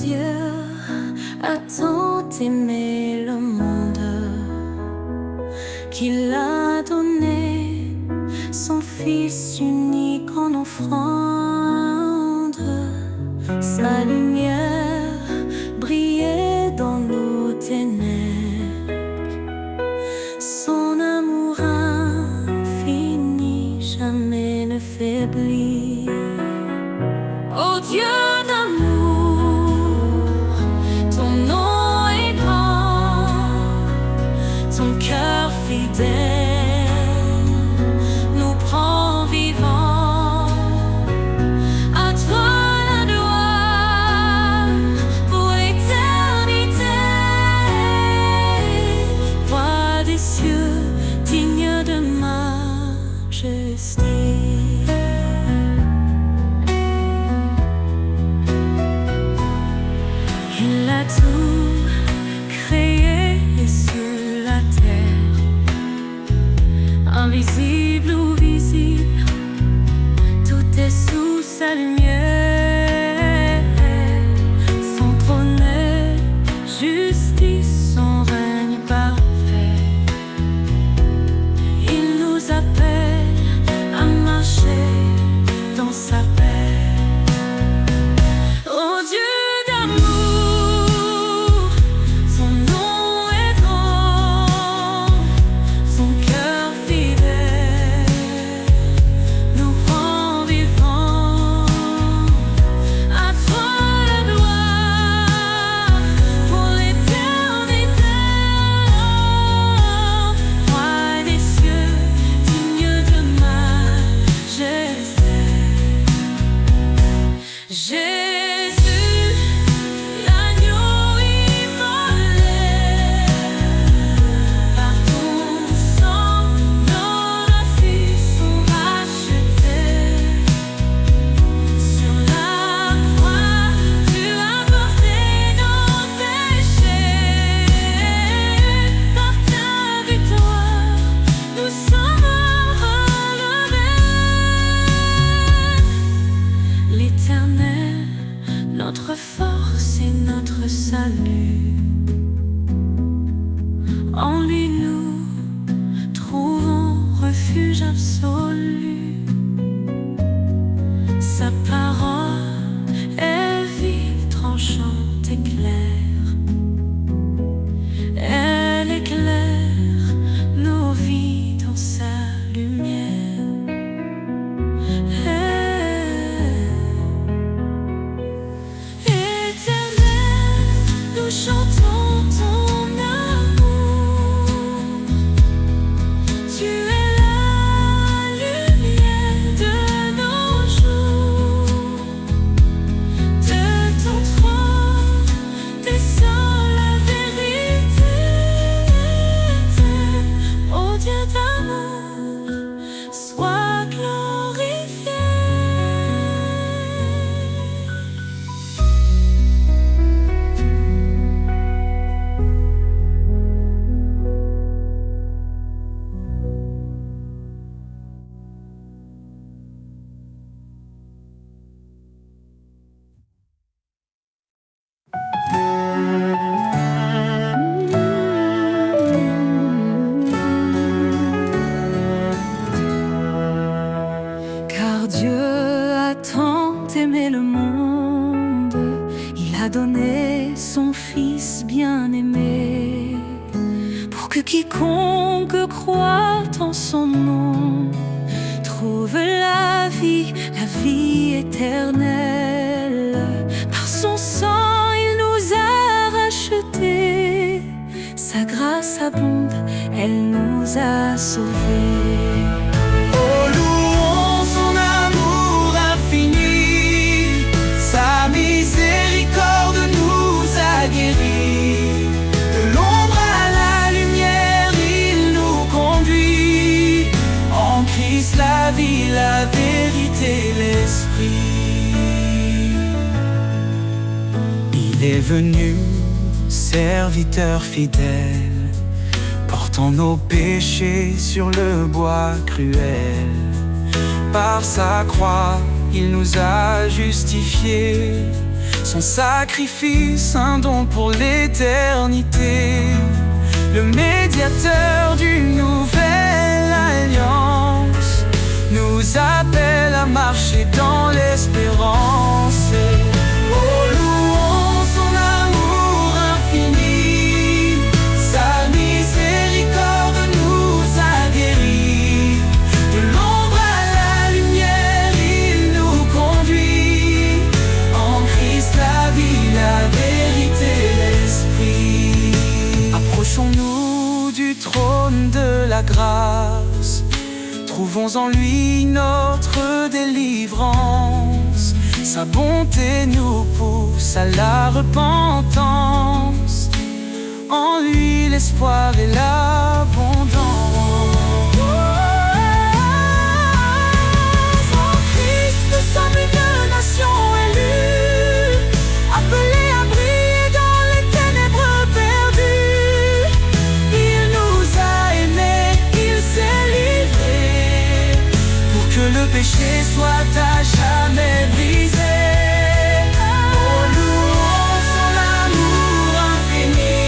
Dieu a tant aimé le monde qu'il a donné son Fils unique en offrande. Sa lumière brillait dans nos ténèbres, son amour infini jamais ne faiblit. Ô Dieu d'amour, ton nom est grand, ton cœur fidèle nous prend vivants. À toi la gloire pour l'éternité, roi des cieux, digne de majesté. Il a tout créé sur la terre, invisible ou visible, tout est sous sa lumière. Son trône est justice, son règne parfait. Il nous appelle à marcher dans sa paix. Oh Dieu d'amour, son nom est grand, son cœur fidèle nous rend vivants. À toi la gloire pour l'éternité, roi des cieux, digne de majesté. Jésus, l'agneau immolé, par ton sang, nos vies sont rachetées. Sur la croix, tu as porté nos péchés. Par ta victoire, nous sommes relevés. L'Éternel, notre force et notre salut, en lui nous trouvons refuge absolu. Sa parole est vive, tranchante et claire. Elle éclaire nos vies dans sa lumière. Éternel, nous chantons ton amour. Tu es la lumière de nos jours. De ton trône descend la vérité. Ô Dieu d'amour, sois glorifié. Car Dieu a tant aimé le monde, il a donné son Fils bien-aimé, pour que quiconque croit en son nom trouve la vie éternelle. Par son sang, il nous a rachetés, sa grâce abonde, elle nous a sauvés. Oh, louons son amour infini, sa miséricorde nous a guéris. De l'ombre à la lumière, il nous conduit. En Christ la vie, la vérité, l'esprit. Il est venu, serviteur fidèle, portant nos péchés sur le bois cruel. Par sa croix, il nous a justifiés, son sacrifice, un don pour l'éternité. Le médiateur d'une nouvelle alliance nous appelle à marcher dans l'espérance. Oh, louons son amour infini, sa miséricorde nous a guéris. De l'ombre à la lumière, il nous conduit. En Christ la vie, la vérité, l'esprit. Approchons-nous du trône de la grâce, trouvons en lui notre délivrance. Sa bonté nous pousse à la repentance, en lui l'espoir et l'abondance. En Christ nous sommes une nation élue, appelée à briller dans les ténèbres perdues. Il nous a aimés, il s'est livré, pour que le péché soit à jamais brisé. Oh, louons son amour infini,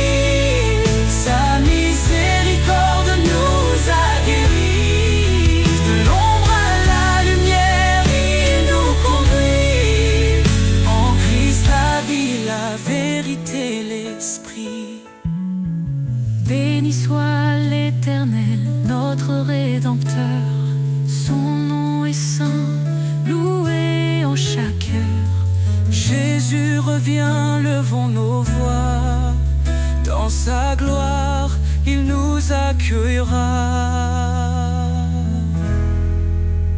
sa miséricorde nous a guéris. De l'ombre à la lumière, il nous conduit. En Christ la vie, la vérité, l'esprit. Béni soit l'Éternel, notre Rédempteur. Son nom est saint, loué en chaque heure. Jésus revient, levons nos voix. Dans sa gloire, il nous accueillera.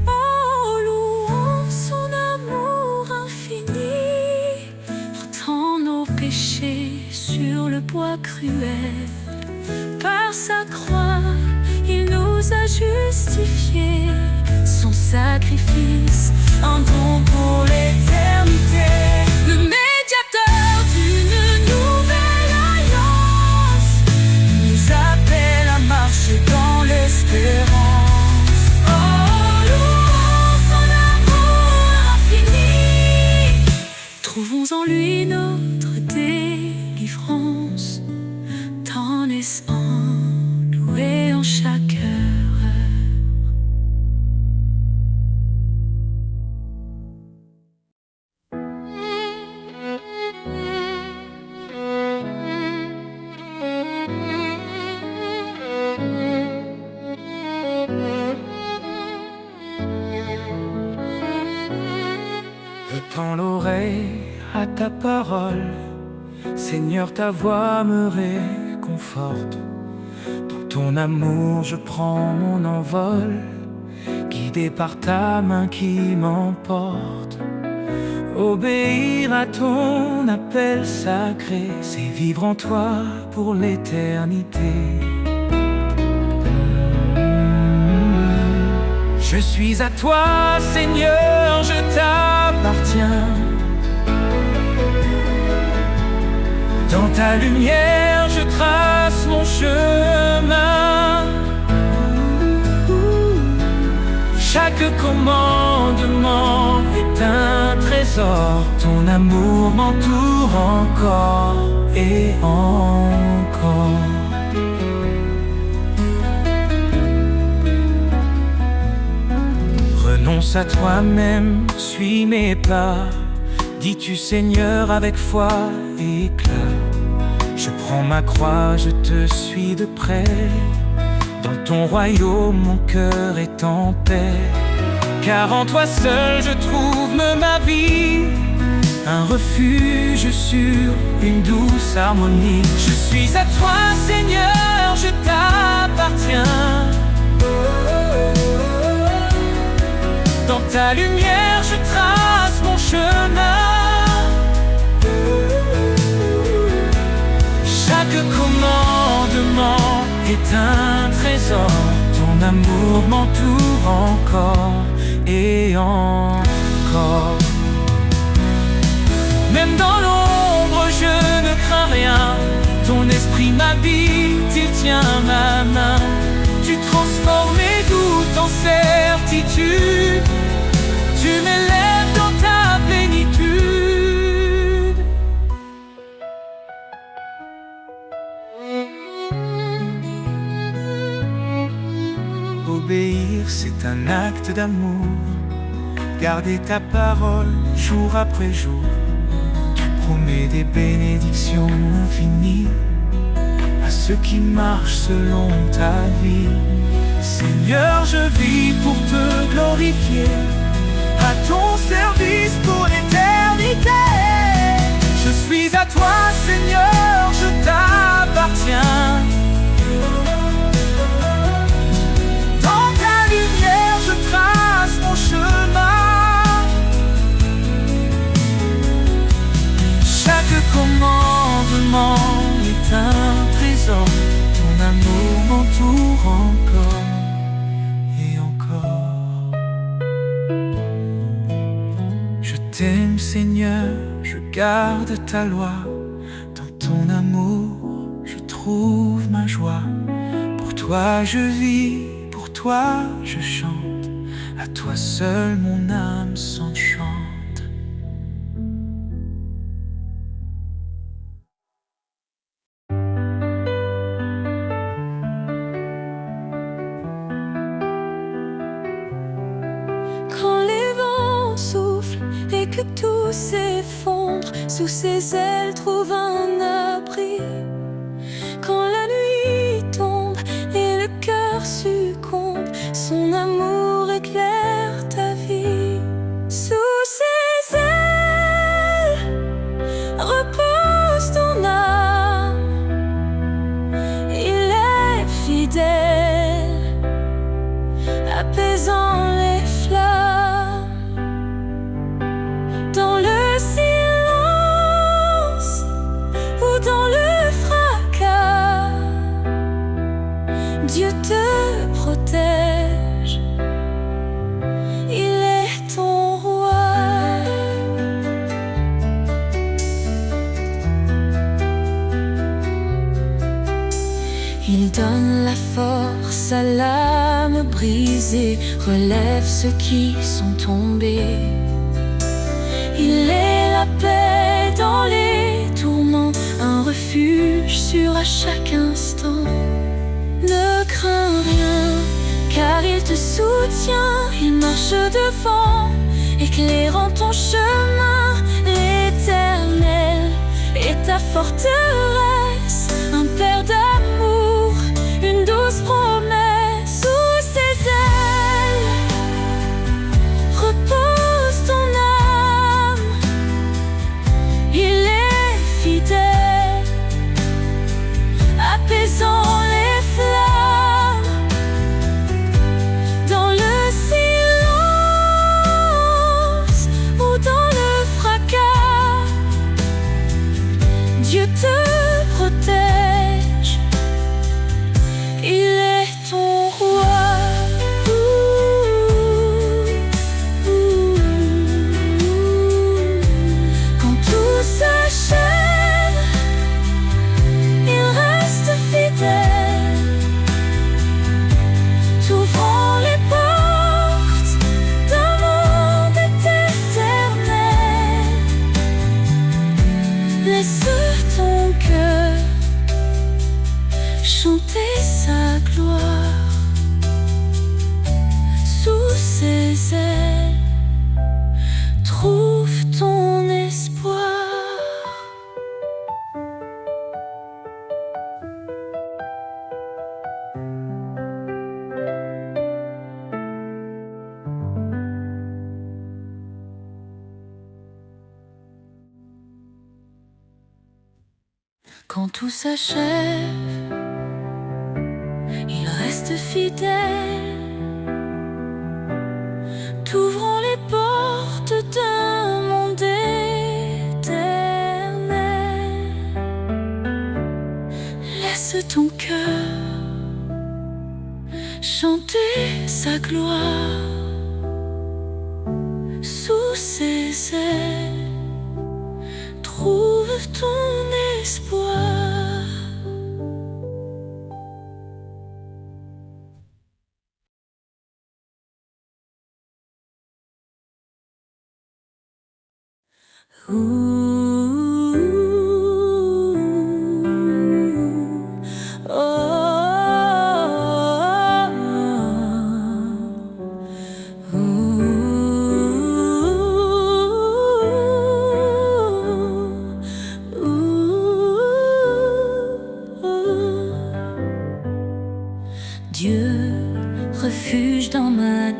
Oh, louons son amour infini, portant nos péchés sur le bois cruel. Par sa croix, il nous a justifiés. Son sacrifice, un don pour l'éternité. Le médiateur d'une nouvelle alliance nous appelle à marcher dans l'espérance. Oh, louons son amour infini, trouvons en lui notre délivrance. Tant naissant, loué en chaque heure. Je tends l'oreille à ta parole, Seigneur, ta voix me réconforte. Dans ton amour je prends mon envol, guidé par ta main qui m'emporte. Obéir à ton appel sacré, c'est vivre en toi pour l'éternité. Je suis à toi, Seigneur, je t'appartiens. Dans ta lumière, je trace mon chemin. Chaque commandement est un trésor. Ton amour m'entoure encore et encore. Renonce à toi-même, suis mes pas. Dis-tu Seigneur avec foi et éclat. Je prends ma croix, je te suis de près. Dans ton royaume, mon cœur est en paix. Car en toi seul je trouve ma vie, un refuge sur une douce harmonie. Je suis à toi Seigneur, je t'appartiens. Dans ta lumière je trace mon chemin. Chaque commandement est un trésor. Ton amour m'entoure encore et encore. Même dans l'ombre je ne crains rien. Ton esprit m'habite, il tient ma main. Tu transformes mes doutes en certitude. Tu m'élèves dans ta plénitude. un acte d'amour. Garder ta parole jour après jour. Tu promets des bénédictions infinies à ceux qui marchent selon ta vie. Seigneur, je vis pour te glorifier, à ton service pour l'éternité. Je suis à toi, Seigneur, je t'appartiens. Dans ta lumière, je trace mon chemin. Chaque commandement est un trésor. Ton amour m'entoure encore et encore. Je t'aime, Seigneur, je garde ta loi. Dans ton amour, je trouve ma joie. Pour toi je vis, pour toi je chante. À toi seul mon âme s'enchante. Quand les vents soufflent et que tout s'effondre, sous ses ailes trouve un abri. Quand la nuit tombe et le cœur succombe, son amour éclaire ta vie. Sous ses ailes repose ton âme. Il est fidèle, apaisant les flammes. Dans le silence ou dans le fracas, Dieu te protège, il est ton roi. Il donne la force à l'âme brisée, relève ceux qui sont tombés. Il est la paix dans les tourments, un refuge sûr à chaque instant. Ne crains rien, car il te soutient. Il marche devant, éclairant ton chemin. L'Éternel est ta forteresse, un père d'amour, une douce promesse. Sous ses ailes repose ton âme. Il est fidèle, apaisant les flammes. Dans le silence ou dans le fracas, Dieu te protège, il est ton roi. Quand tout s'achève, il reste fidèle, t'ouvrant les portes d'un monde éternel. Laisse ton cœur chanter sa gloire. Sous ses ailes trouve ton espoir. Quand tout s'achève, il reste fidèle, t'ouvrant les portes d'un monde éternel. Laisse ton cœur chanter sa gloire. Sous ses ailes trouve ton espoir.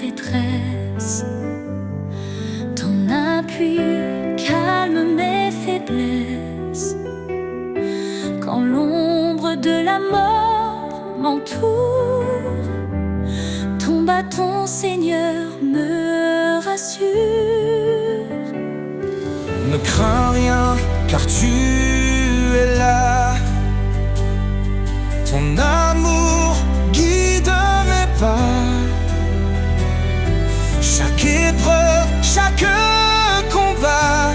détresse. Ton appui calme mes faiblesses. Quand l'ombre de la mort m'entoure, ton bâton, Seigneur, me rassure. Ne crains rien, car tu es là. Ton amour guide mes pas. Chaque épreuve, chaque combat,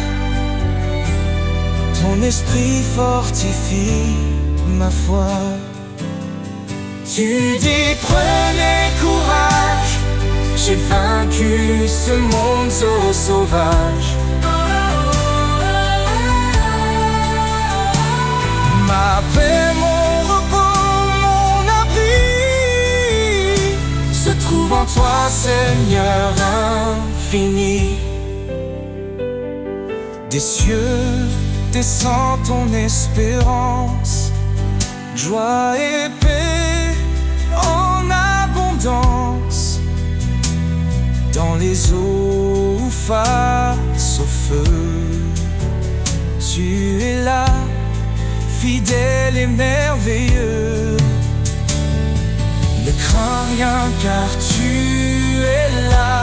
ton esprit fortifie ma foi. Tu dis prenez courage, j'ai vaincu ce monde so sauvage. Ma paix, mon repos, mon abri se trouve en toi, Seigneur infini. Des cieux descend ton espérance, joie et paix en abondance. Dans les eaux face au feu, tu es là, fidèle et merveilleux. Ne crains rien, car tu es là.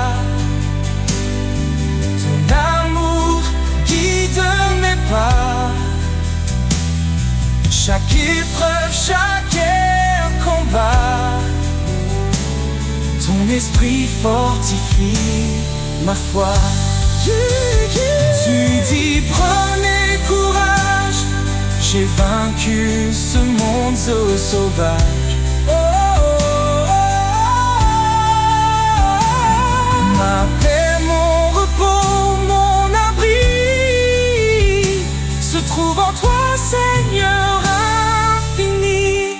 Ton amour guide mes pas. Chaque épreuve, chaque combat, ton esprit fortifie ma foi. Tu dis prenez courage, j'ai vaincu ce monde so sauvage. Oh, oh, oh, oh. Ma paix, mon repos, mon abri se trouve en toi, Seigneur infini.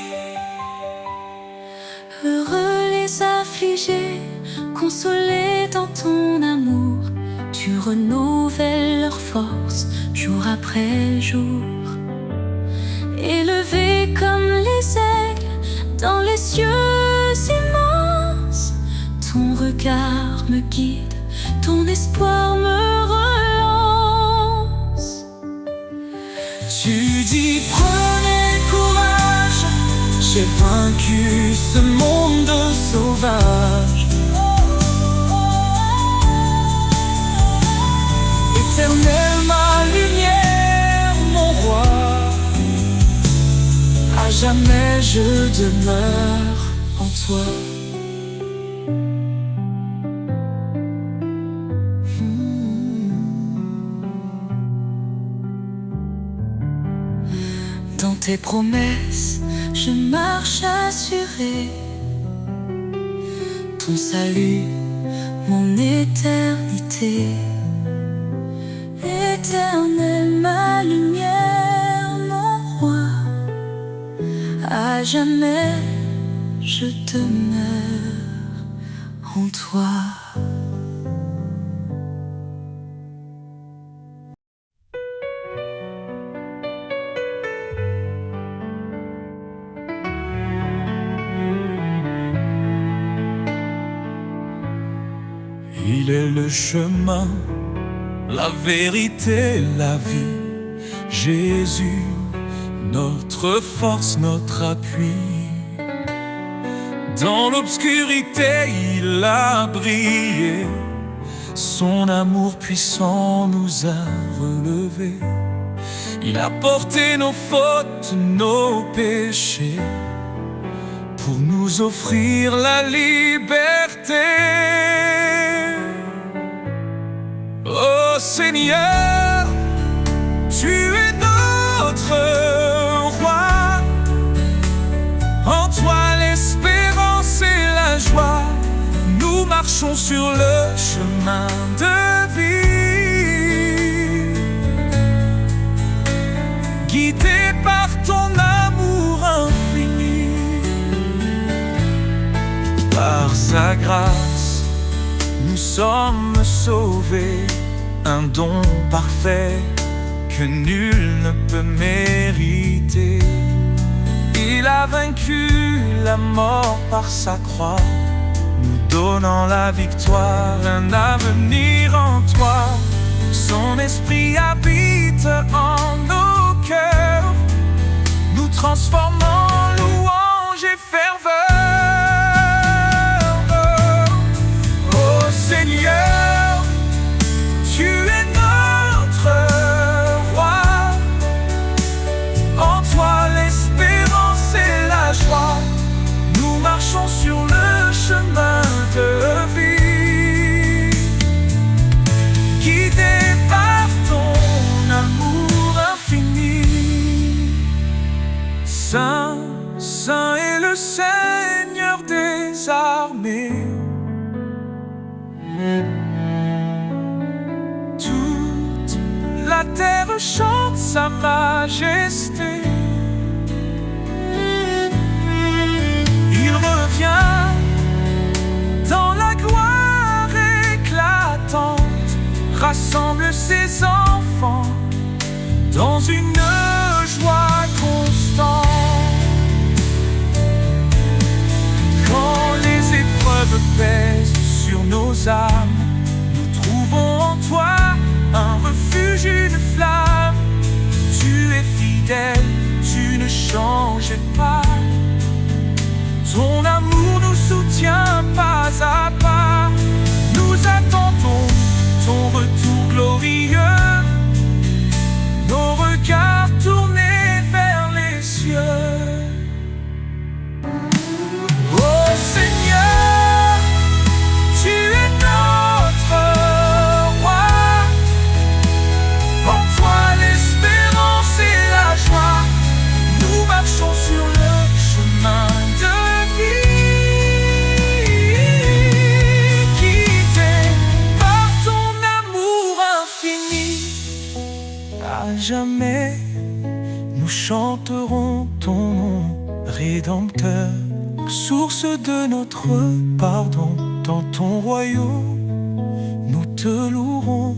Heureux les affligés, consolés dans ton amour. Tu renouvelles leur force jour après jour. Élevés comme les aigles dans les cieux immenses, ton regard me guide, ton espoir me relance. Tu dis prenez courage, j'ai vaincu ce monde sauvage. Éternel, ma lumière, mon roi, à jamais je demeure en toi. Dans tes promesses, je marche assuré. Ton salut, mon éternité. Éternel, ma lumière, mon roi, à jamais je demeure en toi. Il est le chemin, la vérité, la vie. Jésus, notre force, notre appui. Dans l'obscurité, il a brillé. Son amour puissant nous a relevés. Il a porté nos fautes, nos péchés, pour nous offrir la liberté. Oh Seigneur, tu es notre roi. En toi l'espérance et la joie. Nous marchons sur le chemin de vie, guidés par ton amour infini. Par sa grâce, nous sommes sauvés, un don parfait que nul ne peut mériter. Il a vaincu la mort par sa croix, nous donnant la victoire, un avenir en toi. Son esprit habite en nos cœurs, nous transformant en louange et ferveur. Oh Seigneur, tu es notre roi. En toi l'espérance et la joie. Nous marchons sur le chemin de vie, guidés par ton amour infini. Saint, Saint est le Seigneur des armées. Toute la terre chante sa majesté. Il revient dans la gloire éclatante, rassemble ses enfants dans une joie constante. Quand les épreuves pèsent sur nos âmes, nous trouvons en toi un refuge, une flamme. Tu es fidèle, tu ne changes pas. Ton amour nous soutient pas à pas. Nous attendons ton retour glorieux, nos regards tournés vers les cieux. Oh Seigneur, tu es notre roi. En toi l'espérance et la joie. Nous marchons sur le chemin de jamais, nous chanterons ton nom, Rédempteur, source de notre pardon. Dans ton royaume, nous te louerons,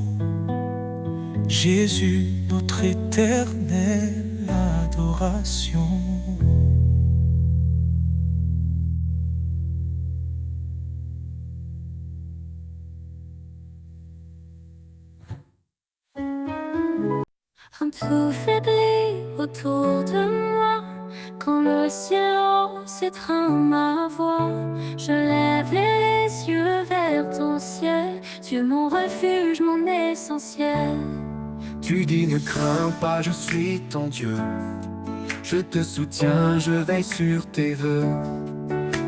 Jésus, notre éternelle adoration. Un tout faibli autour de moi, quand le silence étreint ma voix, je lève les yeux vers ton ciel, Dieu mon refuge, mon essentiel. Tu dis ne crains pas, je suis ton Dieu. Je te soutiens, je veille sur tes vœux.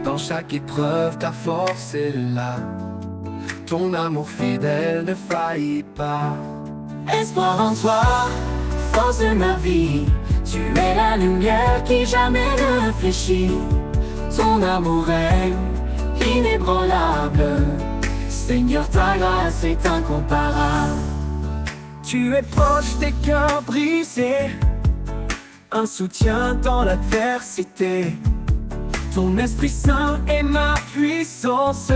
Dans chaque épreuve, ta force est là. Ton amour fidèle ne faillit pas. Espoir en toi, force de ma vie, tu es la lumière qui jamais ne fléchit. Ton amour est inébranlable, Seigneur, ta grâce est incomparable. Tu es proche des cœurs brisés, un soutien dans l'adversité. Ton Esprit Saint est ma puissance,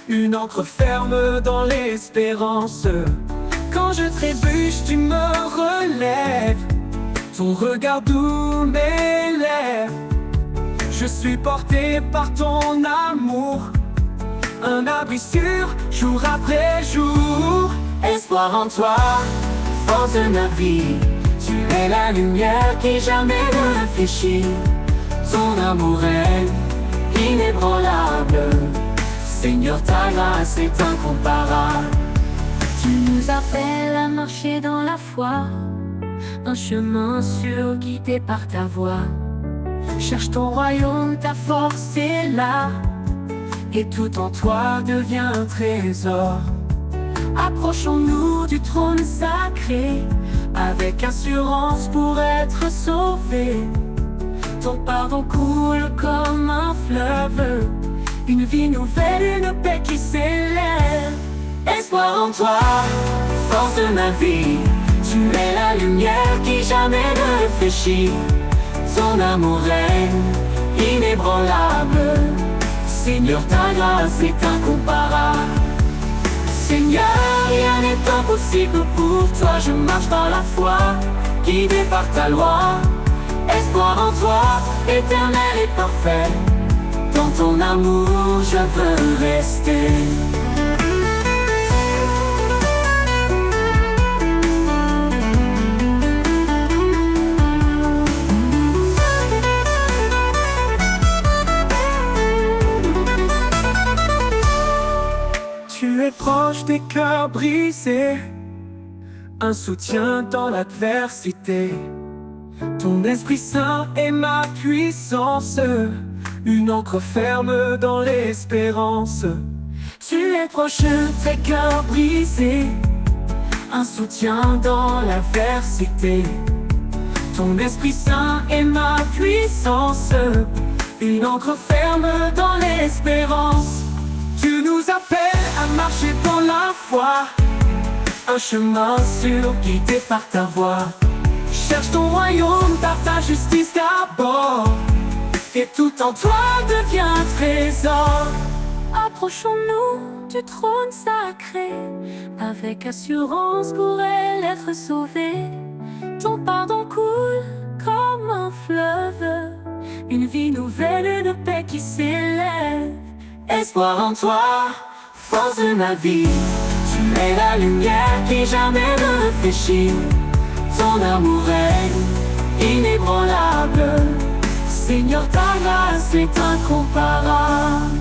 une ancre ferme dans l'espérance. Quand je trébuche, tu me relèves, ton regard doux m'élève. Je suis porté par ton amour, un abri sûr, jour après jour. Espoir en toi, force de ma vie, tu es la lumière qui jamais ne fléchit. Ton amour est inébranlable, Seigneur, ta grâce est incomparable. Tu nous appelles à marcher dans la foi, un chemin sûr guidé par ta voix. Cherche ton royaume, ta force est là, et tout en toi devient un trésor. Approchons-nous du trône sacré, avec assurance pour être sauvés. Ton pardon coule comme un fleuve, une vie nouvelle, une paix qui s'élève. Espoir en toi, force de ma vie, tu es la lumière qui jamais ne fléchit. Ton amour est inébranlable, Seigneur, ta grâce est incomparable. Seigneur, rien n'est impossible pour toi, je marche dans la foi, guidé par ta loi. Espoir en toi, éternel et parfait, dans ton amour je veux rester. Tu es proche des cœurs brisés, un soutien dans l'adversité. Ton Esprit Saint est ma puissance, une encre ferme dans l'espérance. Tu es proche des cœurs brisés, un soutien dans l'adversité. Ton Esprit Saint est ma puissance, une encre ferme dans l'espérance. Tu nous appelles à marcher dans la foi, un chemin sûr guidé par ta voix. cherche ton royaume par ta justice d'abord, et tout en toi devient trésor. Approchons-nous du trône sacré, avec assurance pour elle être sauvée. Ton pardon coule comme un fleuve, une vie nouvelle de paix qui s'élève. Espoir en toi, force de ma vie, tu es la lumière qui jamais ne fléchit. Ton amour est inébranlable, Seigneur, ta grâce est incomparable.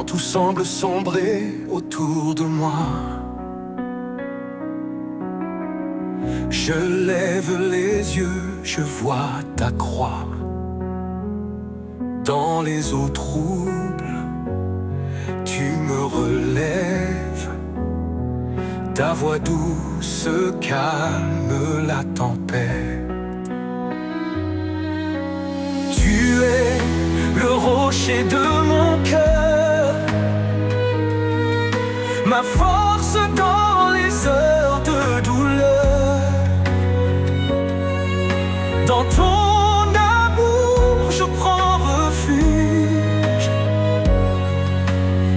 quand tout semble sombrer autour de moi. Je lève les yeux, je vois ta croix. Dans les eaux troubles, tu me relèves. Ta voix douce calme la tempête. Tu es le rocher de mon cœur, ma force dans les heures de douleur. Dans ton amour je prends refuge.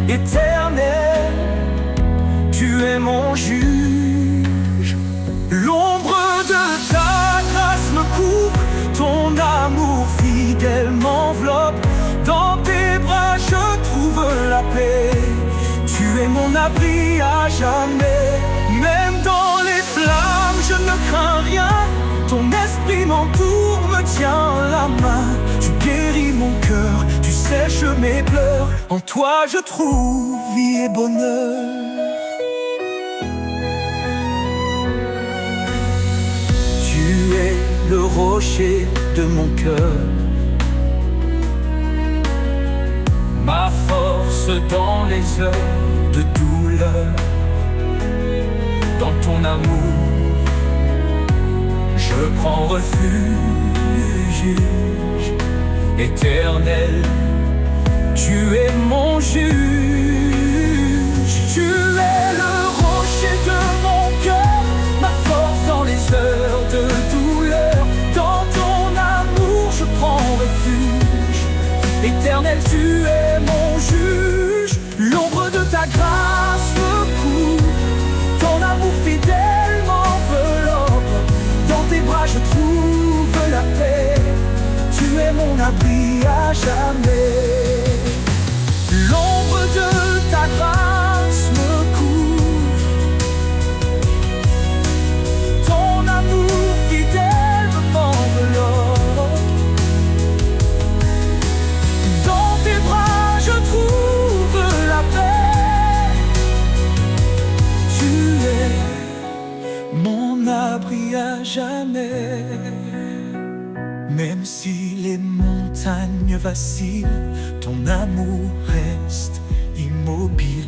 Éternel, tu es mon juge. L'ombre de ta grâce me couvre, ton amour fidèle m'enveloppe. Dans tes bras je trouve la paix. Tu es mon abri à jamais. Même dans les flammes je ne crains rien. Ton esprit m'entoure, me tient la main. Tu guéris mon cœur, tu sèches mes pleurs. En toi je trouve vie et bonheur. Tu es le rocher de mon cœur, ma force dans les heures de douleur. Dans ton amour je prends refuge. Éternel, tu es mon juge. Tu es le rocher de mon cœur, ma force dans les heures de douleur. Dans ton amour je prends refuge. Éternel, tu es mon juge. L'ombre de ta grâce me couvre, ton amour fidèle m'enveloppe. Dans tes bras je trouve la paix. Tu es mon abri à jamais. L'ombre de ta grâce me couvre, ton amour fidèle m'enveloppe. Dans tes bras je trouve la paix. Tu es mon abri à jamais. Même si les montagnes vacillent, ton amour reste immobile.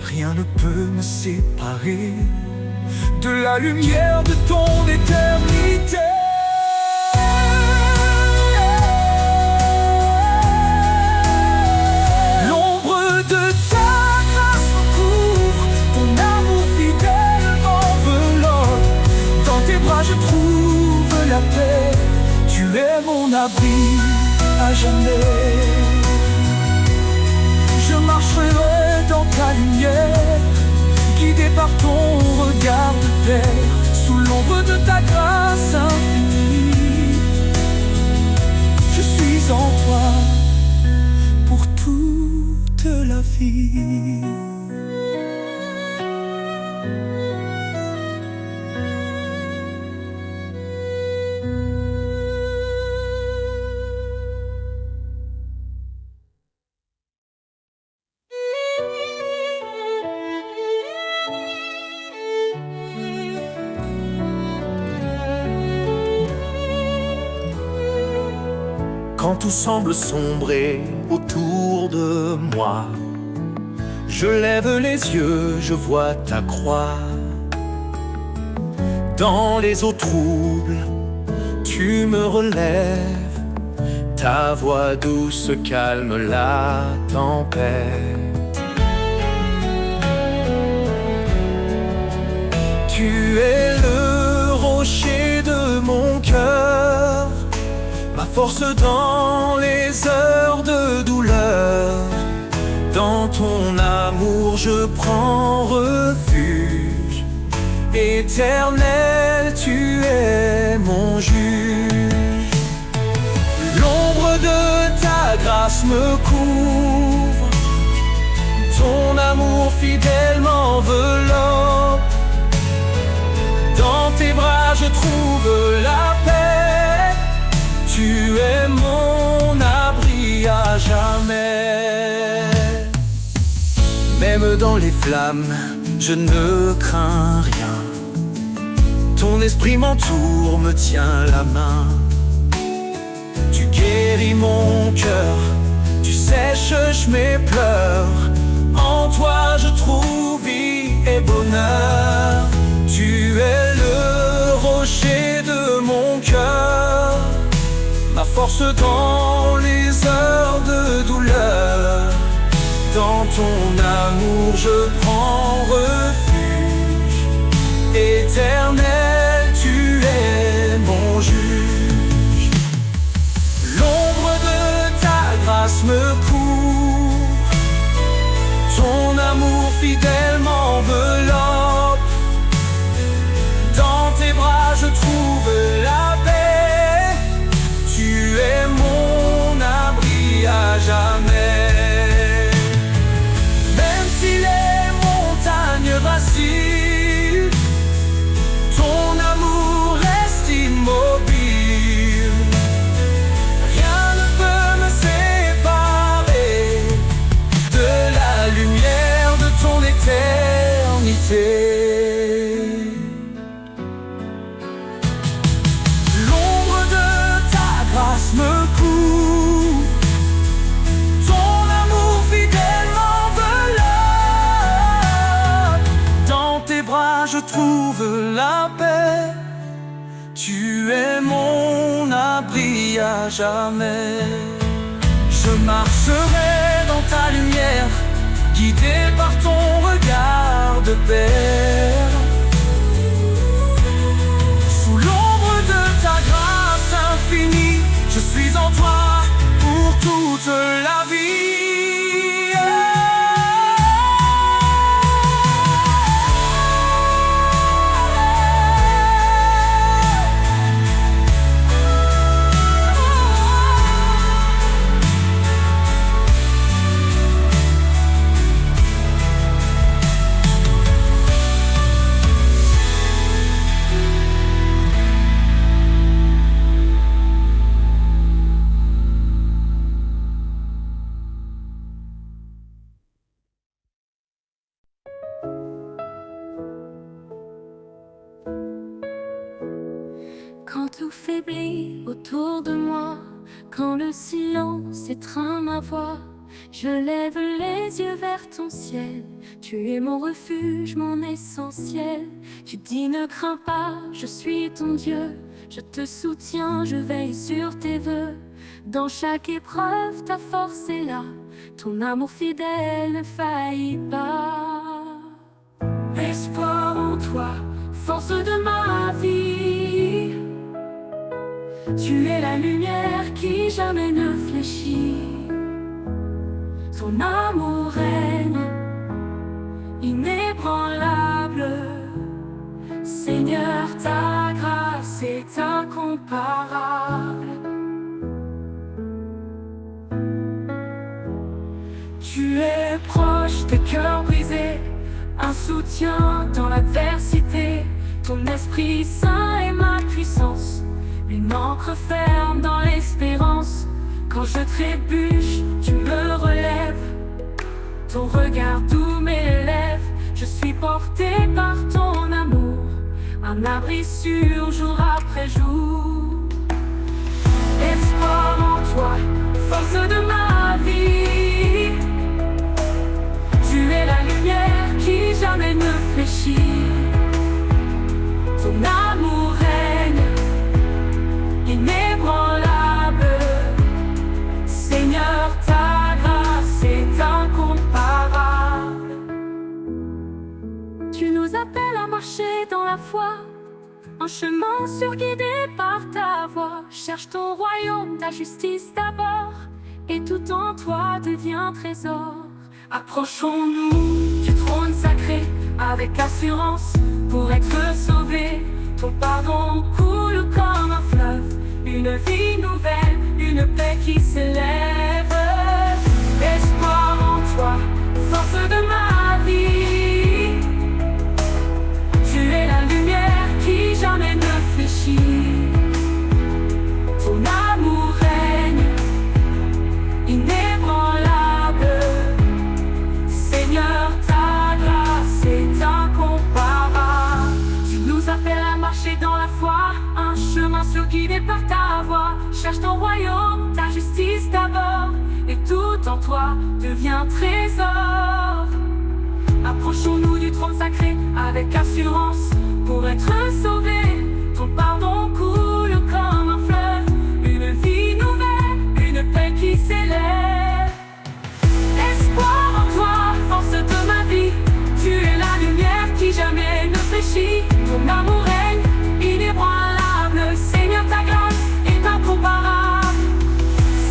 Rien ne peut me séparer de la lumière de ton éternité. L'ombre de ta grâce me couvre, ton amour fidèle m'enveloppe. Dans tes bras je trouve Père, sous l'ombre de ta grâce infinie. Je suis en toi pour toute la vie. Quand tout semble sombrer autour de moi, je lève les yeux, je vois ta croix. Dans les eaux troubles, tu me relèves. Ta voix douce calme la tempête. Tu es le rocher de mon cœur, ma force dans les heures de douleur. Dans ton amour je prends refuge. Éternel, tu es mon juge. L'ombre de ta grâce me couvre. Ton amour fidèle m'enveloppe. Dans tes bras je trouve la paix. Tu es mon abri à jamais. Même dans les flammes, je ne crains rien. Ton esprit m'entoure, me tient la main. Tu guéris mon cœur, tu sèches mes pleurs. En toi je trouve vie et bonheur. Tu es le rocher de mon cœur, ma force dans les heures de douleur. Dans ton amour je prends refuge. Éternel, tu es mon juge. L'ombre de ta grâce me couvre. Ton amour fidèle m'enveloppe. Dans tes bras je trouve la paix. Tu es mon abri à jamais. Même si les montagnes vacillent, ton amour reste immobile. Rien ne peut me séparer de la lumière de ton éternité. Me couvre, ton amour fidèle m'enveloppe. Dans tes bras je trouve la paix. Tu es mon abri à jamais. Je marcherai dans ta lumière, guidé par ton regard de Père. Sous l'ombre de ta grâce infinie, je suis en toi pour toute la vie. Quand tout faiblit autour de moi, quand le silence étreint ma voix, je lève les yeux vers ton ciel. Tu es mon refuge, mon essentiel. Tu dis ne crains pas, je suis ton Dieu. Je te soutiens, je veille sur tes vœux. Dans chaque épreuve, ta force est là. Ton amour fidèle ne faillit pas. Espoir en toi, force de ma vie. Tu es la lumière qui jamais ne fléchit. Ton amour règne, inébranlable. soutien dans l'adversité. Ton Esprit Saint est ma puissance, une encre ferme dans l'espérance. Quand je trébuche, tu me relèves, ton regard doux m'élève. Je suis porté par ton amour, un abri sûr jour après jour. Espoir en toi, force de ma vie. Tu es la lumière qui jamais ne fléchit. Ton amour règne, inébranlable. Seigneur, ta grâce est incomparable. Tu nous appelles à marcher dans la foi, un chemin sûr guidé par ta voix. Cherche ton royaume, ta justice d'abord, et tout en toi devient trésor. Approchons-nous du trône sacré avec assurance pour être sauvés. Ton pardon coule comme un fleuve, une vie nouvelle, une paix qui s'élève. Espoir en toi, force de ma vie. Tu es la lumière qui jamais ne fléchit. Ton amour règne, inébranlable. Seigneur, ta grâce est incomparable. Tu nous appelles à marcher dans la foi, un chemin sûr guidé par ta voix. Cherche ton royaume, ta justice d'abord, et tout en toi devient trésor. Approchons-nous du trône sacré avec assurance pour être sauvés. Ton pardon coule comme un fleuve, une vie nouvelle, une paix qui s'élève. Espoir en toi, force de ma vie. Tu es la lumière qui jamais ne fléchit. Ton amour règne, inébranlable. Seigneur, ta grâce est incomparable.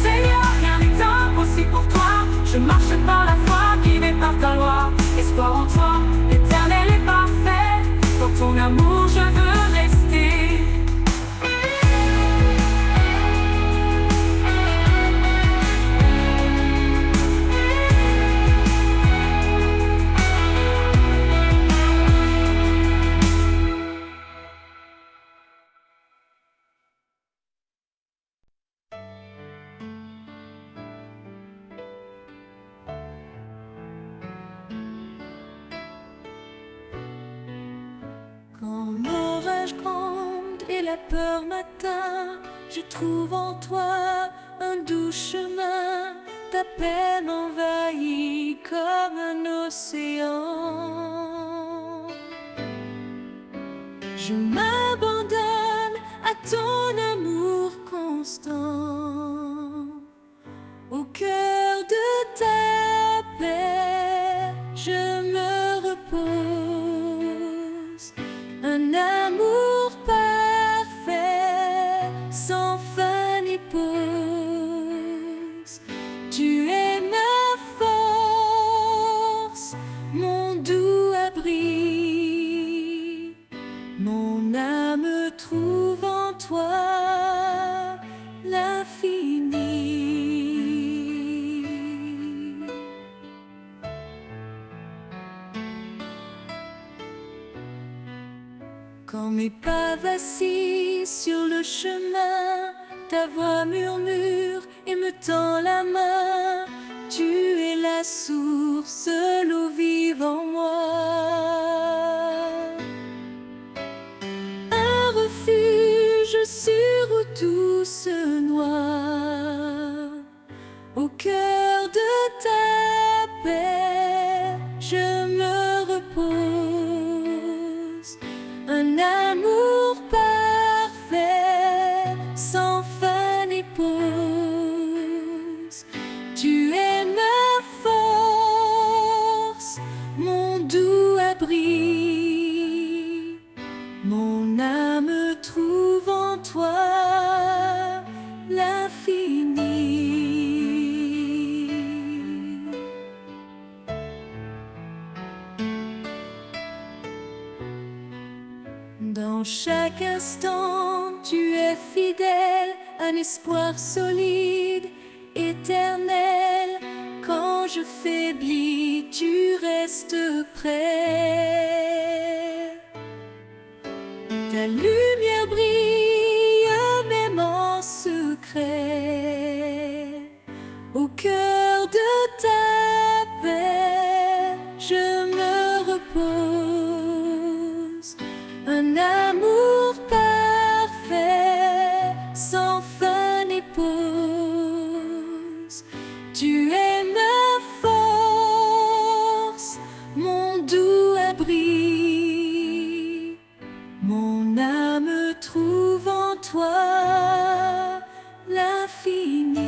Seigneur, rien n'est impossible pour toi. Je marche par la foi, guidé par ta loi. Espoir en toi, l'éternel est parfait. Dans ton amour je veux rester. Quand l'orage gronde et la peur m'atteint, je trouve en toi un doux chemin. Ta paix m'envahit comme un océan. Je m'abandonne à ton amour constant. Au cœur de ta paix, je me repose. Un amour parfait, sans fin ni pause. Tu es ma force, mon doux abri. Mon âme trouve en toi l'infini. Quand mes pas vacillent sur le chemin, ta voix murmure et me tend la main. Tu es la source, l'eau vive en moi. Un refuge sur où tout se noie. Au cœur de ta paix, je me repose. Un amour parfait, sans fin ni pause. Tu es ma force, mon doux abri. Mon âme trouve en toi l'infini. Dans chaque instant, tu es fidèle, un espoir solide, éternel. Quand je faiblis, tu restes près. Ta lumière brille même en secret. Au cœur de ta paix, je me repose. Un amour parfait, sans fin ni pause. Tu es ma force, mon doux abri. Mon âme trouve en toi l'infini.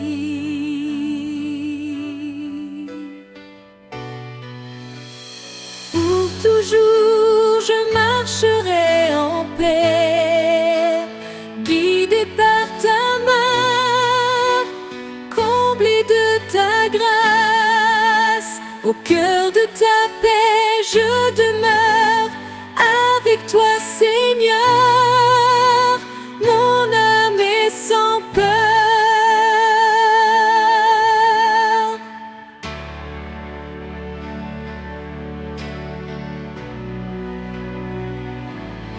Pour toujours je marcherai en paix, guidé par ta main, comblé de ta grâce. Au cœur de ta paix je demeure, avec toi Seigneur, mon âme est sans peur.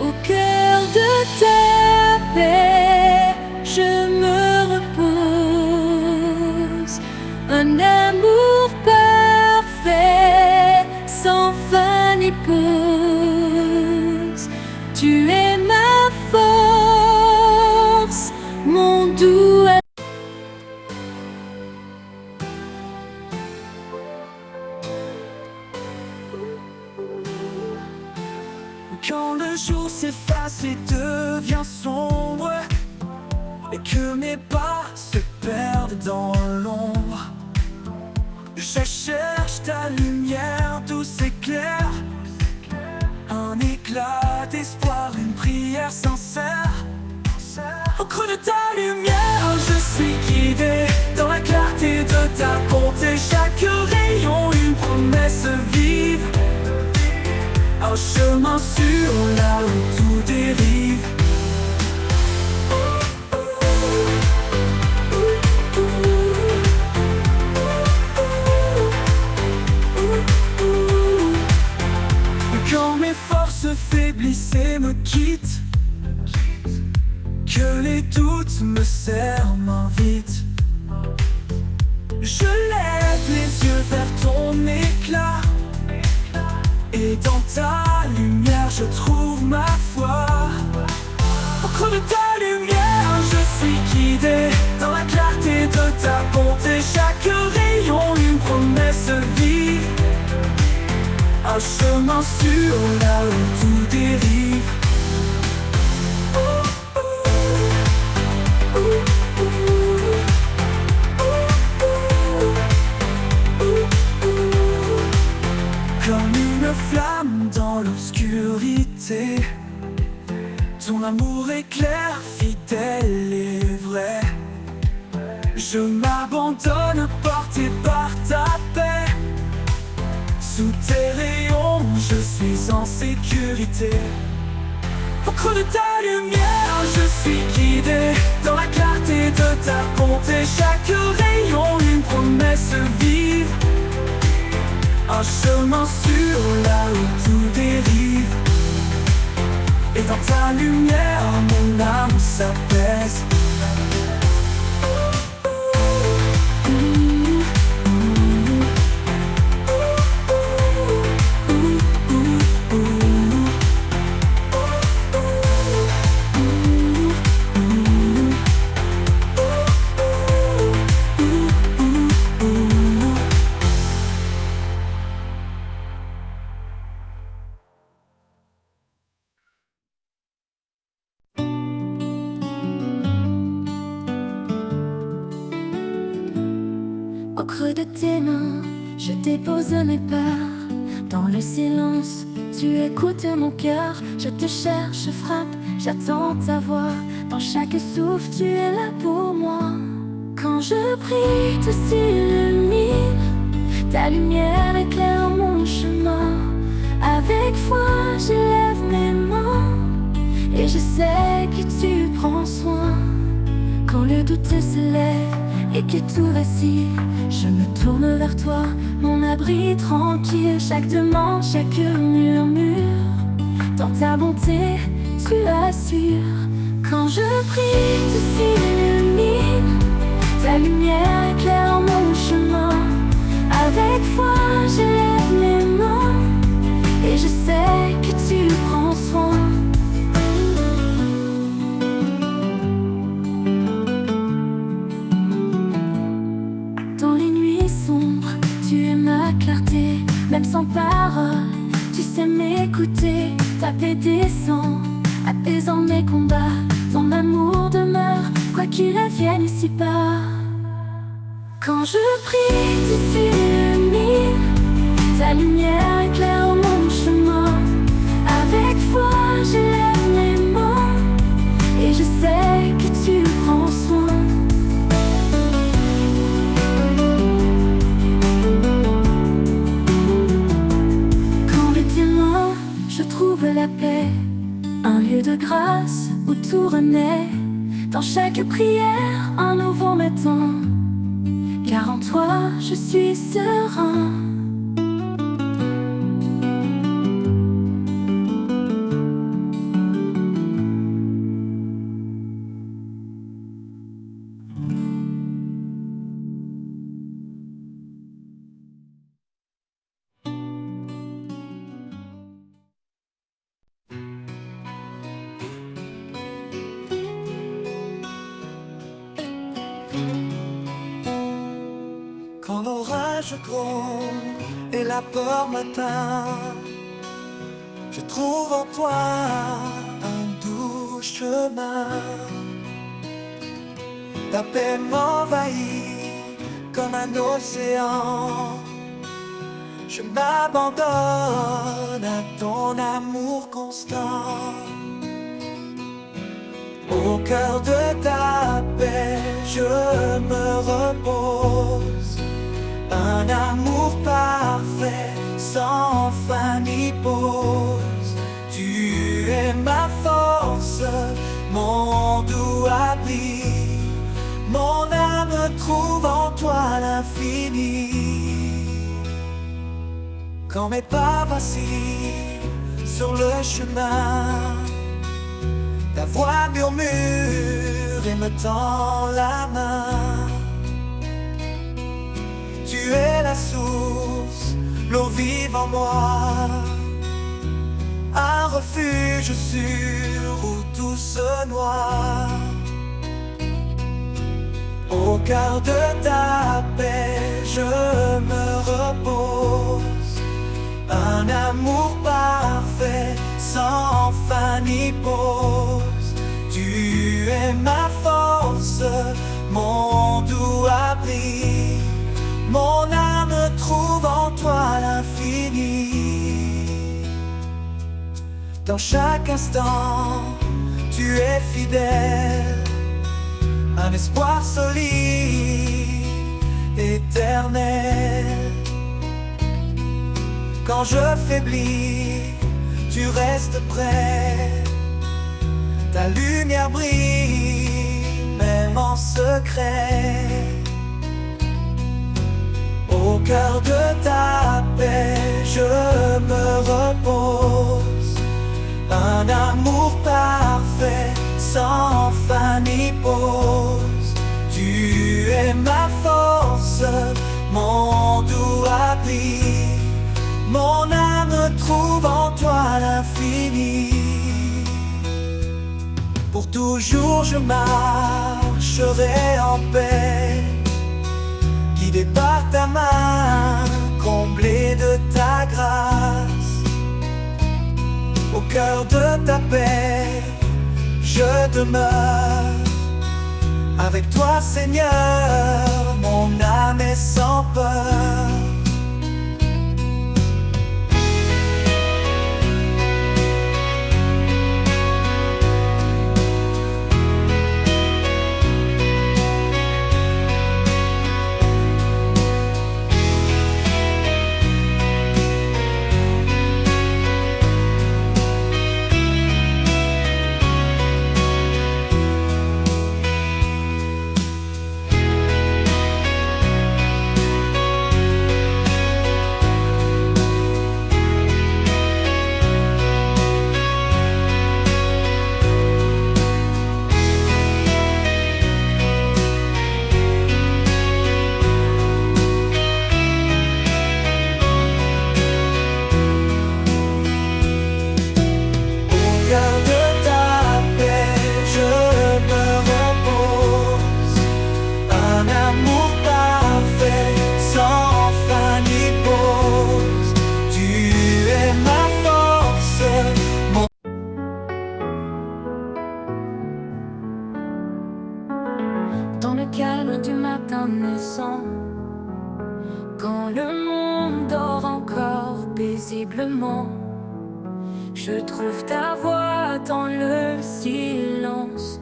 Au cœur de ta paix, je me repose. Un amour parfait, sans fin ni pause. Tu es ma force, mon doux ami. Quand le jour s'efface et devient sombre, et que mes pas se perdent dans l'ombre, je cherche ta lumière douce et claire, un éclat d'espoir, une prière sincère. Au creux de ta lumière, je suis guidé dans la clarté de ta bonté. Chaque rayon, une promesse vive, un chemin sûr là où tout dérive. Quand mes forces faiblissent et me quittent, que les doutes me serrent, m'invitent, je lève les yeux vers ton éclat, et dans ta lumière je trouve ma foi. Au creux de ta lumière, je suis guidé dans la clarté de ta bonté. Chaque rayon, une promesse vive, un chemin sûr là où tout dérive. Comme une flamme dans l'obscurité, ton amour est clair, fidèle et vrai. Je m'abandonne porté par ta paix. Sous tes rayons, je suis en sécurité. Au creux de ta lumière, je suis guidé dans la clarté de ta bonté. Chaque rayon, une promesse vive, un chemin sûr là où tout dérive. Et dans ta lumière, mon âme s'apaise. Au creux de tes mains, je dépose mes peurs. Dans le silence, tu écoutes mon cœur. Je te cherche, je frappe, j'attends ta voix. Dans chaque souffle, tu es là pour moi. Quand je prie, tu s'illumines. Ta lumière éclaire mon chemin. Avec foi, j'élève mes mains, et je sais que tu prends soin. Quand le doute se lève et que tout vacille, je me tourne vers toi, mon abri tranquille. Chaque demande, chaque murmure, dans ta bonté, tu assures. Quand je prie, tu s'illumines, ta lumière éclaire mon chemin. Avec foi, j'élève mes mains, et je sais que tu prends soin. Dans les nuits sombres, tu es ma clarté. Même sans parole, tu sais m'écouter. Ta paix descend, apaisant mes combats. Ton amour demeure, quoi qu'il advienne ici-bas. Quand je prie, tu t'illumines, ta lumière éclaire mon chemin. Avec foi, j'élève mes mains, et je sais que tu prends soin. Quand le témoin, je trouve la paix, un lieu de grâce où tout renaît. Dans chaque prière, un nouveau matin, car en toi, je suis serein. Quand l'orage gronde et la peur m'atteint, je trouve en toi un doux chemin. Ta paix m'envahit comme un océan. Je m'abandonne à ton amour constant. Au cœur de ta paix, je me repose. Un amour parfait, sans fin ni pause. Tu es ma force, mon doux abri. Mon âme trouve en toi l'infini. Quand mes pas vacillent sur le chemin, ta voix murmure et me tend la main. Tu es la source, l'eau vive en moi, un refuge sûr où tout se noie. Au cœur de ta paix, je me repose. Un amour parfait, sans fin ni pause. Tu es ma force, mon doux abri. Mon âme trouve en toi l'infini. Dans chaque instant, tu es fidèle. Un espoir solide, éternel. Quand je faiblis, tu restes près. Ta lumière brille, même en secret. Au cœur de ta paix, je me repose. Un amour parfait, sans fin ni pause. Tu es ma force, mon doux abri. Mon âme trouve en toi l'infini. Pour toujours je marcherai en paix, guidé par ta main, comblé de ta grâce. Au cœur de ta paix, je demeure. Avec toi Seigneur, mon âme est sans peur. Je trouve ta voix dans le silence,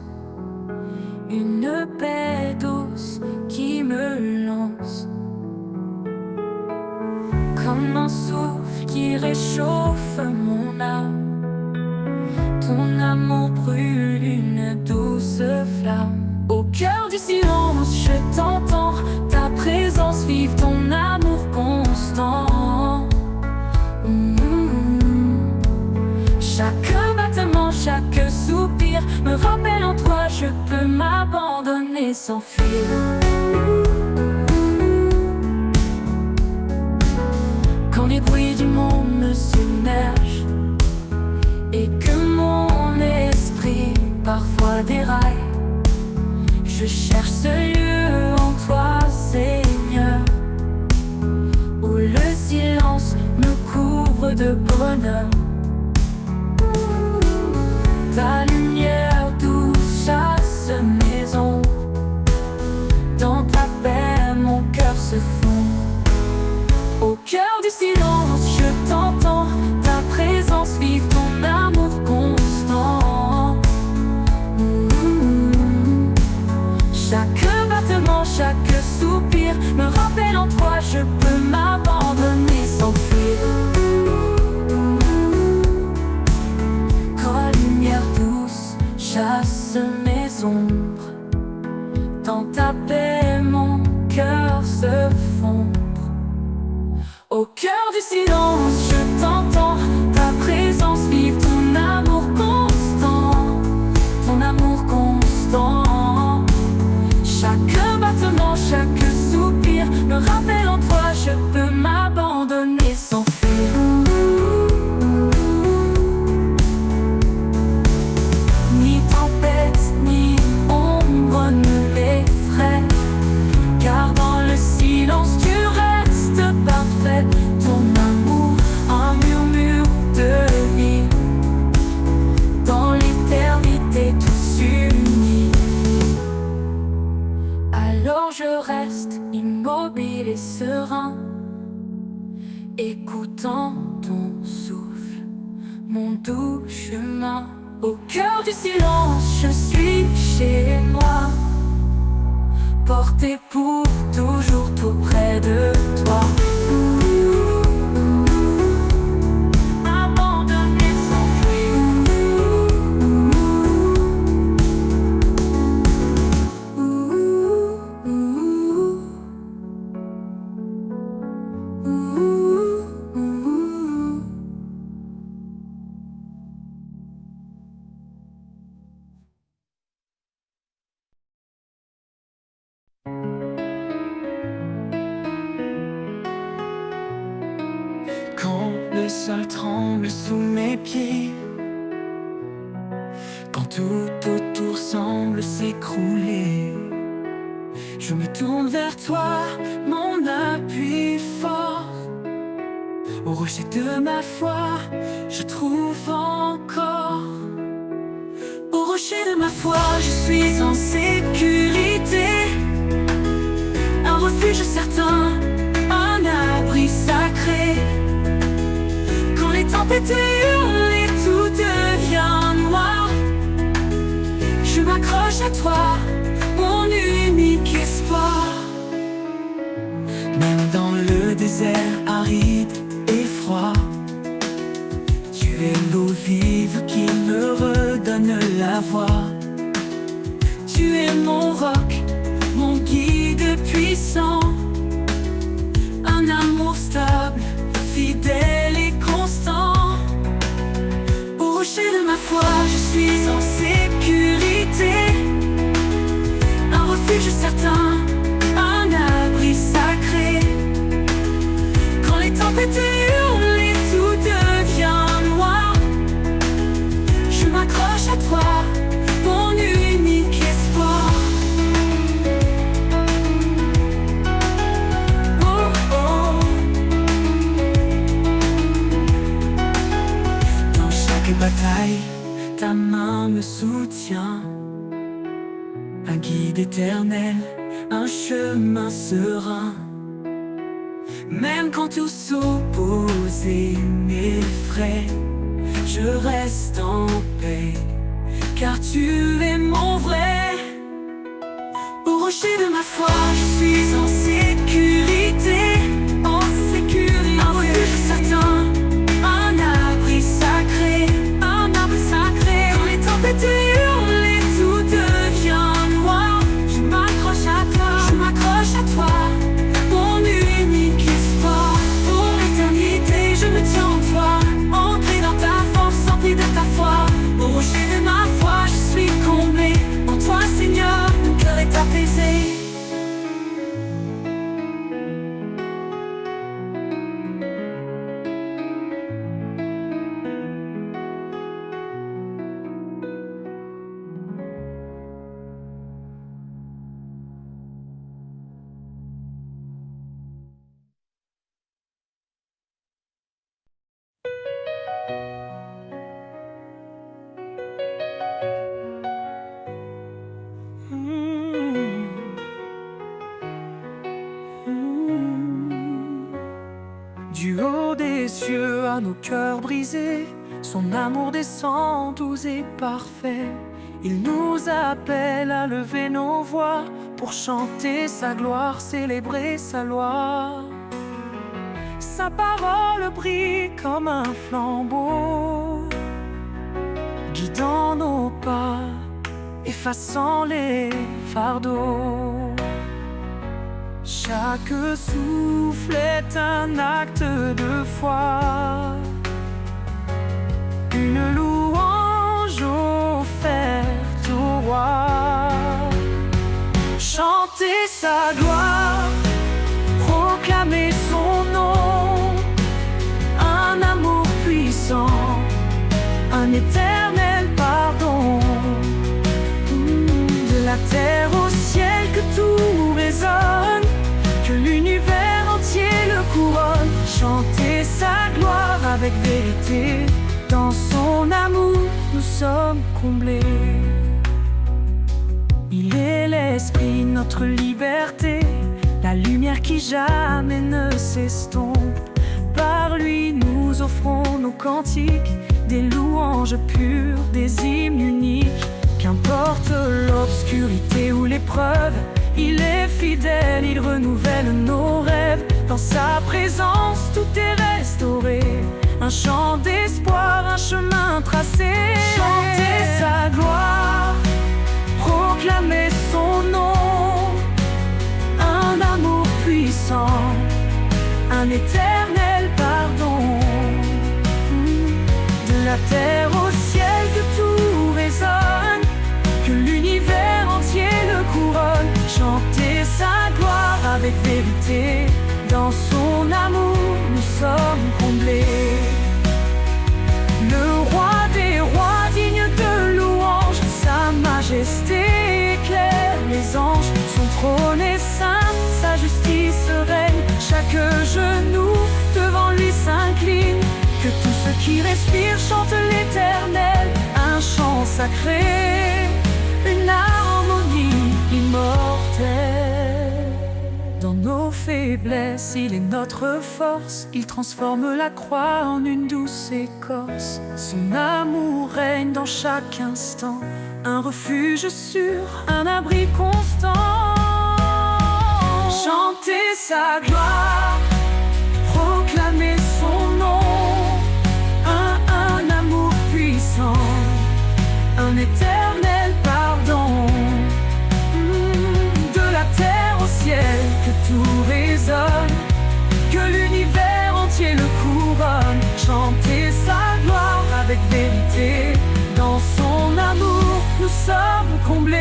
une paix douce qui me lance, comme un souffle qui réchauffe mon âme. Ton amour brûle une douce flamme. Au cœur du silence, je t'entends, ta présence vive, ton amour constant. Chaque battement, chaque soupir me rappelle en toi, je peux m'abandonner sans fuir. Quand les bruits du monde me submergent et que mon esprit parfois déraille, je cherche ce lieu en toi, Seigneur, où le silence me couvre de bonheur. Ta lumière douce chasse mes ombres, dans ta paix mon cœur se fond. Au cœur du silence, je t'entends, ta présence vive, ton amour constant. Chaque battement, chaque soupir me rappelle en toi, je peux m'abandonner sans fuir. Quand la lumière douce chasse mes ombres, dans ta paix mon cœur se fond. Au cœur du silence, je t'entends, ta présence vive, ton amour constant, ton amour constant. Chaque battement, chaque soupir me rappelle en toi, je peux m'abandonner sans fuir. Ni tempête, ni ombre ne m'effraie, car dans le silence tu restes parfait. Ton amour, un murmure de vie, dans l'éternité tout s'unit. Alors je reste immobile et serein, écoutant ton souffle, mon doux chemin. Au cœur du silence, je suis chez moi, porté pour toujours tout près de toi. Abandonné sans Quand le sol tremble sous mes pieds, quand tout autour semble s'écrouler, je me tourne vers toi, mon appui fort. Au rocher de ma foi, je trouve encore. Au rocher de ma foi, je suis en sécurité, un refuge certain, un abri sacré. Quand les tempêtes hurlent et tout devient noir, je m'accroche à toi, mon unique espoir. Même dans le désert aride et froid, tu es l'eau vive qui me redonne la voix. Tu es mon roc, mon guide puissant, un amour stable, fidèle et constant. Au rocher de ma foi, je suis en sécurité, un refuge certain, un abri sacré. Quand les tempêtes hurlent et tout devient noir, je m'accroche à toi, mon unique espoir. Oh, oh. Dans chaque bataille, ta main me soutient, un guide éternel, un chemin serein. Même quand tout s'oppose et m'effraie, je reste en paix, car tu es mon vrai. Au rocher de ma foi, je suis en sécurité, en sécurité. Un refuge certain, un abri sacré, un abri sacré. Quand les tempêtes hurlent et tout devient noir, je m'accroche à toi, je m'accroche à toi. Mon unique espoir, pour l'éternité, je me tiens en toi, ancré dans ta force, empli de ta foi. Au rocher de ma foi, je suis comblé, en toi Seigneur, mon cœur est apaisé. Du haut des cieux à nos cœurs brisés, son amour descend doux et parfait. Il nous appelle à lever nos voix pour chanter sa gloire, célébrer sa loi. Sa parole brille comme un flambeau, guidant nos pas, effaçant les fardeaux. Chaque souffle est un acte de foi, une louange offerte au roi. Chanter sa gloire, proclamer son nom, un amour puissant, un éternel pardon. De la terre au ciel que tout résonne, que l'univers entier le couronne. Chanter sa gloire avec vérité, dans son amour nous sommes comblés. Il est l'esprit, notre liberté, la lumière qui jamais ne s'estompe. Par lui nous offrons nos cantiques, des louanges pures, des hymnes uniques. Qu'importe l'obscurité ou l'épreuve, il est fidèle, il renouvelle nos rêves. Dans sa présence tout est restauré, un chant d'espoir, un chemin tracé. Chanter sa gloire, proclamer son nom, un amour puissant, un éternel pardon. De la terre au ciel que tout résonne, que l'univers entier le couronne. Chanter sa gloire avec vérité, dans son amour nous sommes comblés. Le roi des rois digne de louange, sa majesté éclaire les anges. Son trône est saint, sa justice règne, chaque genou devant lui s'incline. Que tous ceux qui respirent chantent l'Éternel, un chant sacré, une harmonie immortelle. Dans nos faiblesses, il est notre force, il transforme la croix en une douce écorce. Son amour règne dans chaque instant, un refuge sûr, un abri constant. Chanter sa gloire, proclamer son nom, un amour puissant, un éternel pardon. De la terre au ciel que tout résonne, que l'univers entier le couronne. Chanter sa gloire avec vérité, dans son amour nous sommes comblés.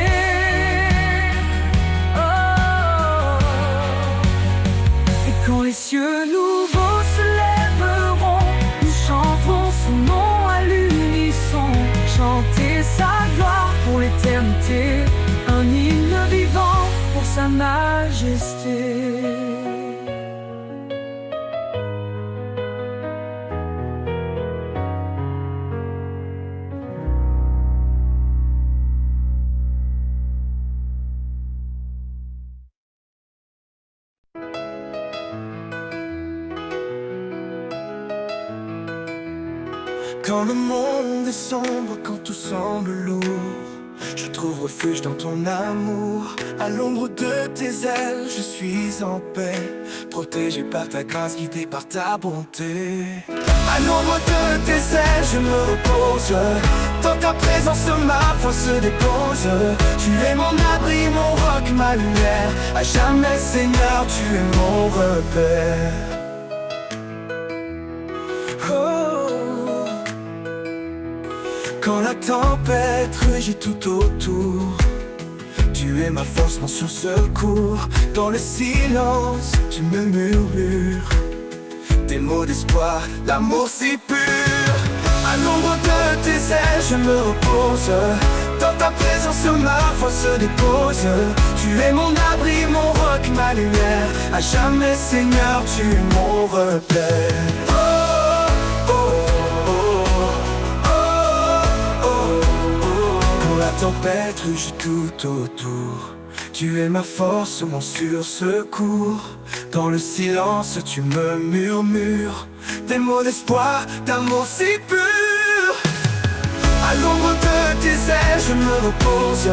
Oh. Et quand les cieux nouveaux se lèveront, nous chanterons son nom à l'unisson. Chanter sa gloire pour l'éternité, un hymne vivant pour sa majesté. Quand le monde est sombre, quand tout semble lourd, je trouve refuge dans ton amour. À l'ombre de tes ailes, je suis en paix, protégé par ta grâce, guidé par ta bonté. À l'ombre de tes ailes, je me repose. Dans ta présence, ma foi se dépose. Tu es mon abri, mon roc, ma lumière. À jamais, Seigneur, tu es mon repère. Oh. Quand la tempête rugit tout autour, tu es ma force, mon secours. Dans le silence, tu me murmures des mots d'espoir, l'amour si pur. À l'ombre de tes ailes, je me repose. Dans ta présence, ma foi se dépose. Tu es mon abri, mon roc, ma lumière. À jamais, Seigneur, tu es mon repère. Oh, oh, oh, oh, oh, oh, oh. Quand la tempête rugit tout autour, tu es ma force, mon secours. Dans le silence, tu me murmures des mots d'espoir, d'amour si pur. À l'ombre de tes ailes, je me repose.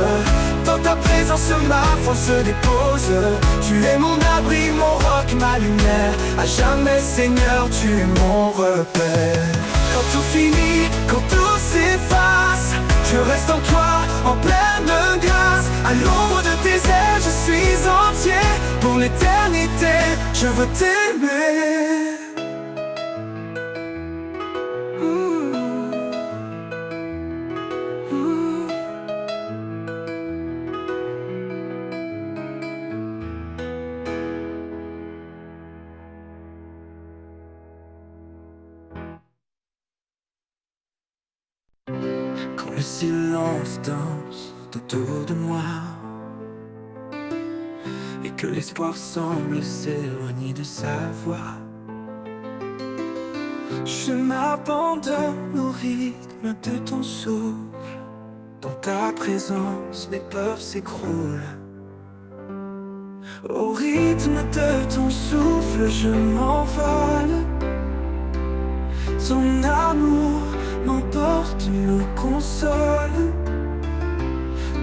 Dans ta présence, ma foi se dépose. Tu es mon abri, mon roc, ma lumière. À jamais, Seigneur, tu es mon repère. Quand tout finit, quand tout s'efface, je reste en toi, en pleine grâce. À l'ombre de tes ailes, je suis entier. Pour l'éternité, je veux t'aimer. Quand le silence danse autour de moi et que l'espoir semble s'éloigner de sa voix, je m'abandonne au rythme de ton souffle. Dans ta présence, mes peurs s'écroulent. Au rythme de ton souffle, je m'envole. Ton amour m'emporte, me console.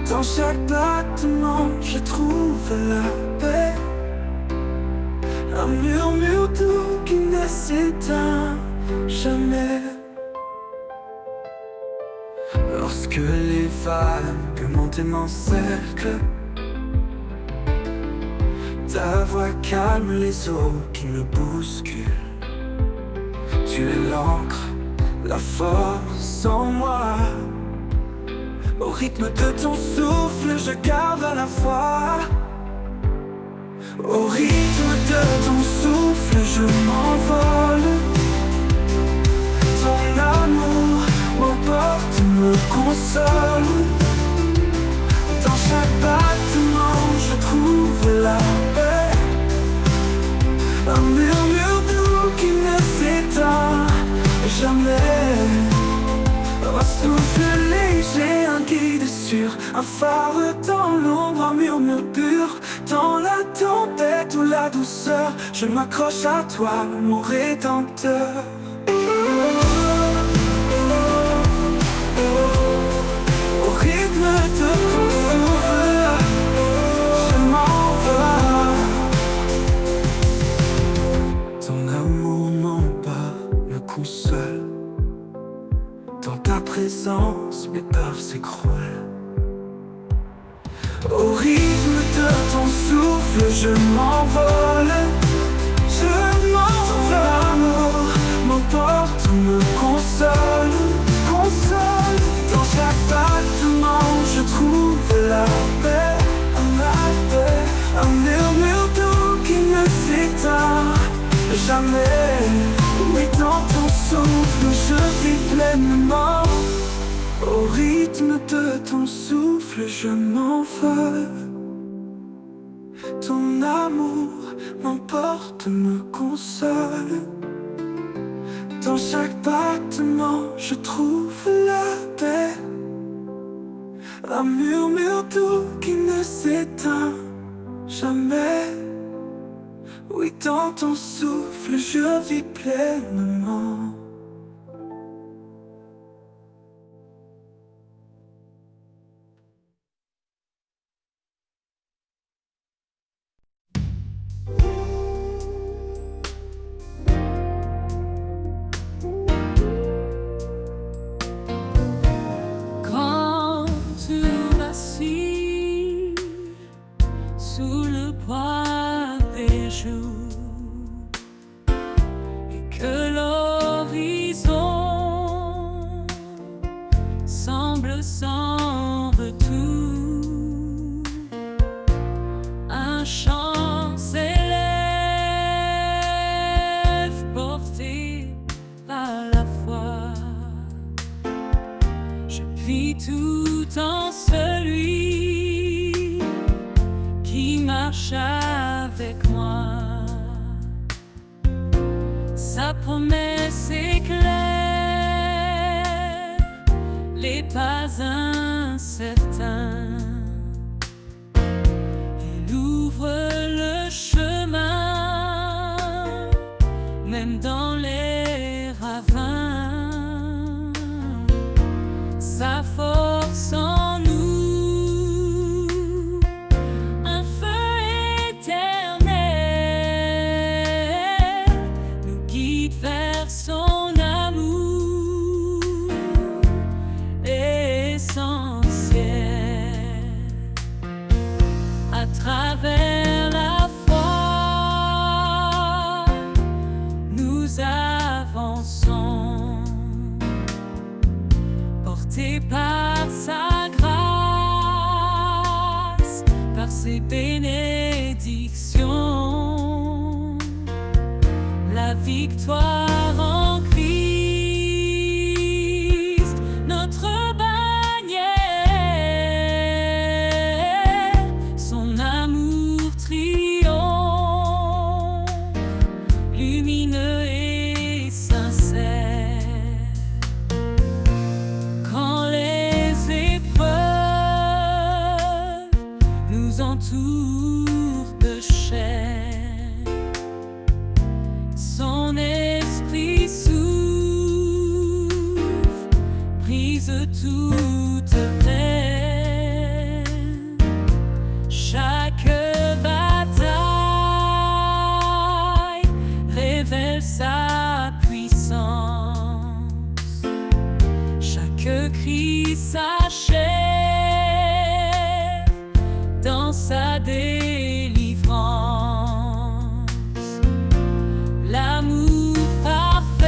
Dans chaque battement, je trouve la paix. Un murmure doux qui ne s'éteint jamais. Lorsque les vagues montent et m'encerclent, ta voix calme les eaux qui me bousculent. Tu es l'encre, la force en moi. Au rythme de ton souffle, je garde la foi. Au rythme de ton souffle, je m'envole. Ton amour m'emporte, me console. Dans chaque battement, je trouve la paix. Un murmure doux qui ne s'éteint jamais. Un souffle léger, un guide sûr, un phare dans l'ombre, un murmure pur. Dans la tempête ou la douceur, je m'accroche à toi, mon rédempteur. Au rythme de ton souffle, je m'envole. Ton amour m'emporte, me console. Dans ta présence, mes peurs s'écroulent. Au rythme de ton souffle, je m'envole. Je m'envole. Ton amour m'emporte, me console. Console. Dans chaque battement, je trouve la paix. Un murmure doux qui ne s'éteint jamais. Oui, dans ton souffle, je vis pleinement. Au rythme de ton souffle, je m'envole. Ton amour m'emporte, me console. Dans chaque battement, je trouve la paix. Un murmure doux qui ne s'éteint jamais. Oui, dans ton souffle, je vis pleinement. semble sans retour. Un chant s'élève porté par la foi. Je puis tout en celui qui marche avec moi. Sa promesse est claire, les pas incertains. Il ouvre le chemin, même dans les ravins. Sa force en nous, un feu éternel, nous guide vers son amour essentiel. À travers la foi, nous avançons, portés par sa grâce, par ses bénédictions. La victoire en Christ, notre bannière, son amour triomphe, lumineux et sincère. Quand les épreuves nous entourent de chair, son esprit souffle, brise toute peine. Chaque bataille révèle sa puissance. Chaque cri s'achève dans sa délivrance. L'amour parfait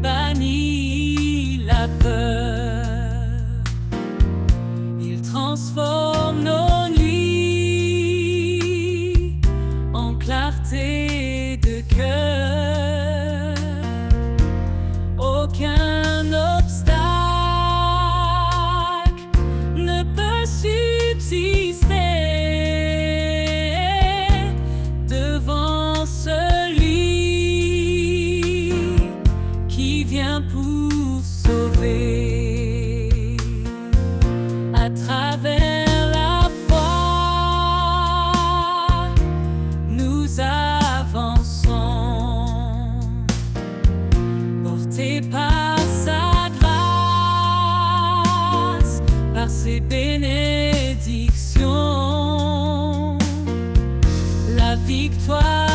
bannit la peur. Il transforme nos nuits en clarté de cœur. Aucun obstacle ne peut subsister devant celui qui vient pour sauver. À travers la foi, nous avançons, portés par sa grâce, par ses bénédictions. La victoire